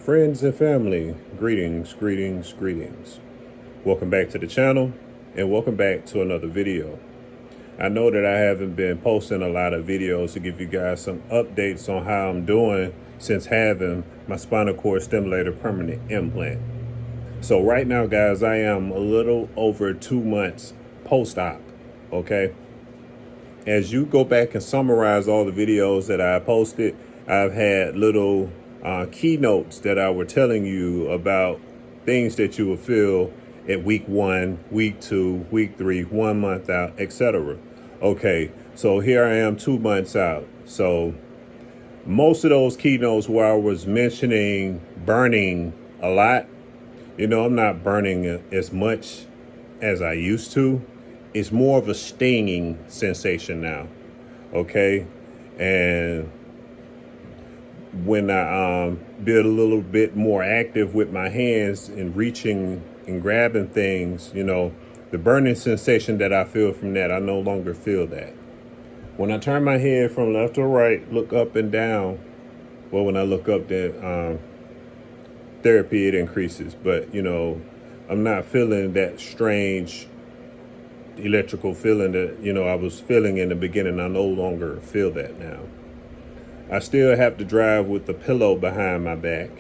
Friends and family, greetings, greetings, greetings. Welcome back to the channel and welcome back to another video. I know that I haven't been posting a lot of videos to give you guys some updates on how I'm doing since having my spinal cord stimulator permanent implant. So right now, guys, I am a little over 2 months post-op, okay? As you go back and summarize all the videos that I posted, I've had little keynotes that I were telling you about things that you will feel at week 1, week 2, week 3, 1 month out, etc. Okay, so here I am 2 months out. So most of those keynotes where I was mentioning burning a lot, I'm not burning as much as I used to. It's more of a stinging sensation now, okay? And when I be a little bit more active with my hands and reaching and grabbing things, the burning sensation that I feel from that, I no longer feel that. When I turn my head from left to right, look up and down, well, when I look up, then therapy, it increases. But, I'm not feeling that strange electrical feeling that I was feeling in the beginning. I no longer feel that now. I still have to drive with the pillow behind my back.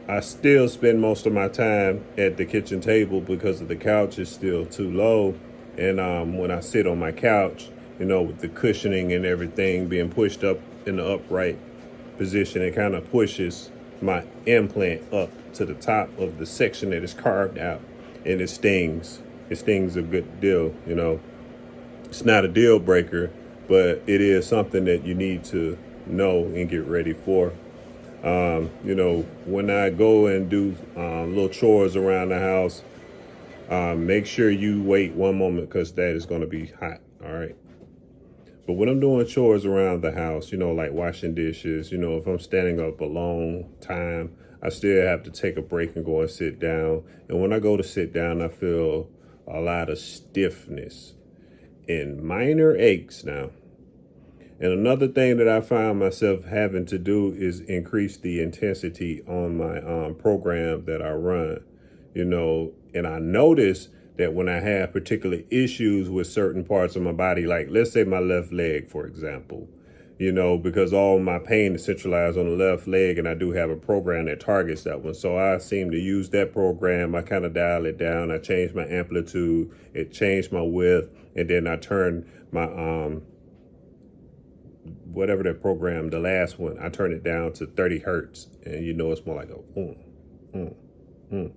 I still spend most of my time at the kitchen table because the couch is still too low. And when I sit on my couch, with the cushioning and everything being pushed up in the upright position, it kind of pushes my implant up to the top of the section that is carved out, and it stings. It stings a good deal, It's not a deal breaker, but it is something that you need to know and get ready for. When I go and do little chores around the house, make sure you wait 1 moment because that is going to be hot, all right? But when I'm doing chores around the house, like washing dishes, if I'm standing up a long time, I still have to take a break and go and sit down. And when I go to sit down, I feel a lot of stiffness and minor aches now. And another thing that I find myself having to do is increase the intensity on my program that I run, and I notice that when I have particular issues with certain parts of my body, like let's say my left leg, for example, because all my pain is centralized on the left leg, and I do have a program that targets that one. So I seem to use that program. I kind of dial it down. I change my amplitude, it changed my width, and then I turn my, whatever that program, the last one, I turn it down to 30 hertz. And it's more like a, and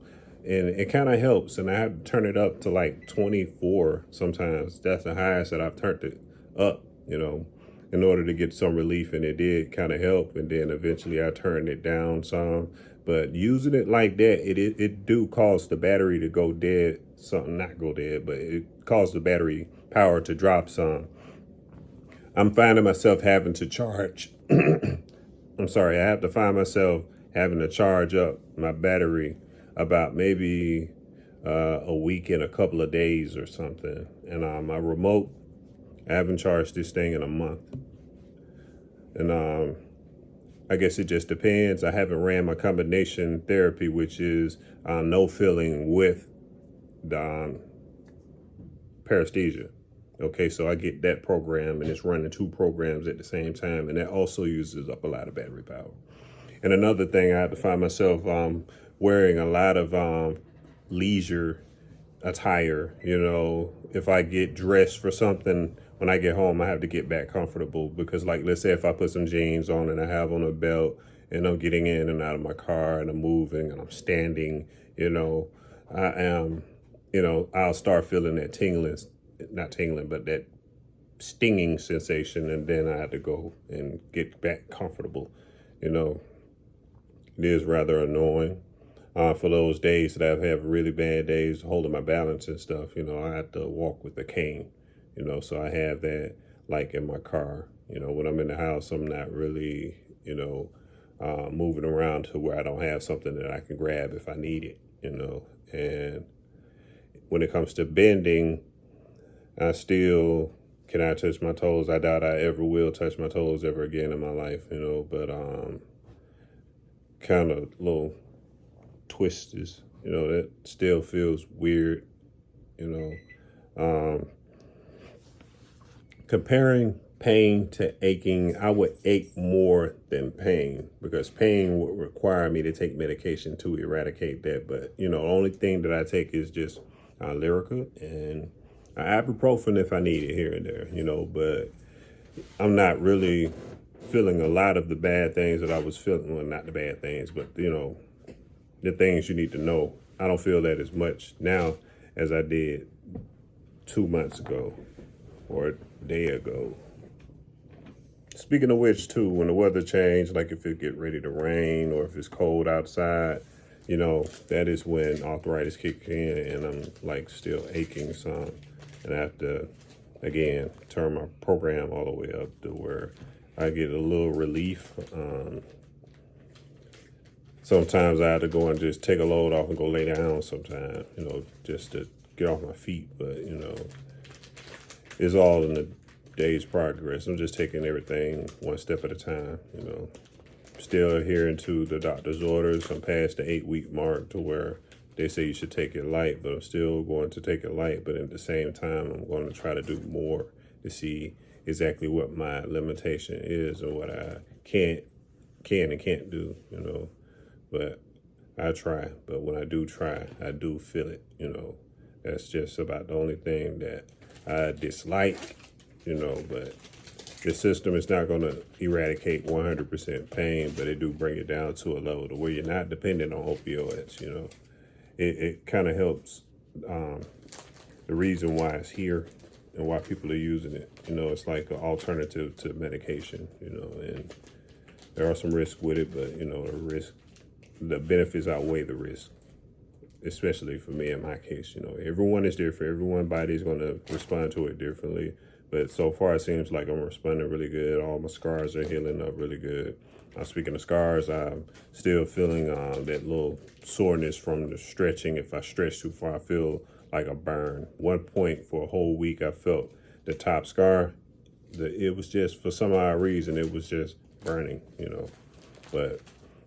it kind of helps. And I have to turn it up to like 24 sometimes. That's the highest that I've turned it up, in order to get some relief. And it did kind of help. And then eventually I turned it down some. But using it like that, it do cause the battery to go dead. Something not go dead, but it caused the battery power to drop some. I'm finding myself having to charge. I'm sorry, I have to find myself having to charge up my battery about maybe a week and a couple of days or something. And my remote, I haven't charged this thing in a month. And I guess it just depends. I haven't ran my combination therapy, which is no filling with the paresthesia. Okay, so I get that program, and it's running 2 programs at the same time, and that also uses up a lot of battery power. And another thing, I have to find myself wearing a lot of leisure attire. If I get dressed for something, when I get home, I have to get back comfortable because, like, let's say if I put some jeans on and I have on a belt and I'm getting in and out of my car and I'm moving and I'm standing, I am, I'll start feeling that tingling, not tingling, but that stinging sensation, and then I have to go and get back comfortable. It is rather annoying. For those days that I've had really bad days holding my balance and stuff, I have to walk with a cane, so I have that like in my car. When I'm in the house, I'm not really, moving around to where I don't have something that I can grab if I need it, and when it comes to bending, I still cannot touch my toes. I doubt I ever will touch my toes ever again in my life, but kind of little twists, you know, that still feels weird, you know. Comparing pain to aching, I would ache more than pain, because pain would require me to take medication to eradicate that. But, you know, the only thing that I take is just Lyrica and ibuprofen if I need it here and there, you know. But I'm not really feeling a lot of the bad things that I was feeling. Well, not the bad things, but, you know, the things you need to know. I don't feel that as much now as I did 2 months ago or a day ago. Speaking of which, too, when the weather change, like if it get ready to rain or if it's cold outside, you know, that is when arthritis kick in, and I'm like still aching some, and I have to again turn my program all the way up to where I get a little relief. Sometimes I have to go and just take a load off and go lay down sometimes, you know, just to get off my feet. But, you know, it's all in the day's progress. I'm just taking everything one step at a time, you know. Still adhering to the doctor's orders. I'm past the 8-week mark to where they say you should take it light, but I'm still going to take it light. But at the same time, I'm going to try to do more to see exactly what my limitation is and what I can and can't do, you know. But I try. But when I do try, I do feel it, you know. That's just about the only thing that I dislike, you know. But the system is not going to eradicate 100% pain, but it do bring it down to a level to where you're not dependent on opioids, you know. It kind of helps the reason why it's here and why people are using it. You know, it's like an alternative to medication, you know, and there are some risks with it, but, you know, the benefits outweigh the risk, especially for me in my case. You know, everyone is different. Everyone's body is going to respond to it differently. But so far, it seems like I'm responding really good. All my scars are healing up really good. Speaking of scars, I'm still feeling that little soreness from the stretching. If I stretch too far, I feel like a burn. One point for a whole week, I felt the top scar. It was just, for some odd reason, it was just burning, you know. But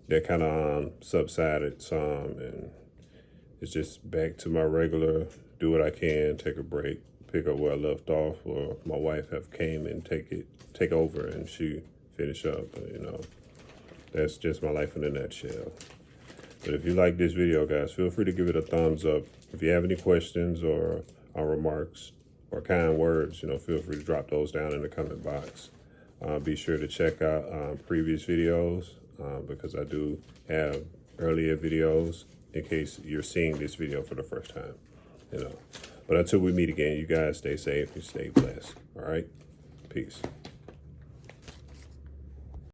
that kind of subsided some, and it's just back to my regular, do what I can, take a break, pick up where I left off, or my wife have came and take over, and she finish up. But, you know, that's just my life in a nutshell. But if you like this video, guys, feel free to give it a thumbs up. If you have any questions or remarks or kind words, you know, feel free to drop those down in the comment box. Be sure to check out previous videos because I do have earlier videos in case you're seeing this video for the first time, you know. But until we meet again, you guys stay safe and stay blessed. All right? Peace.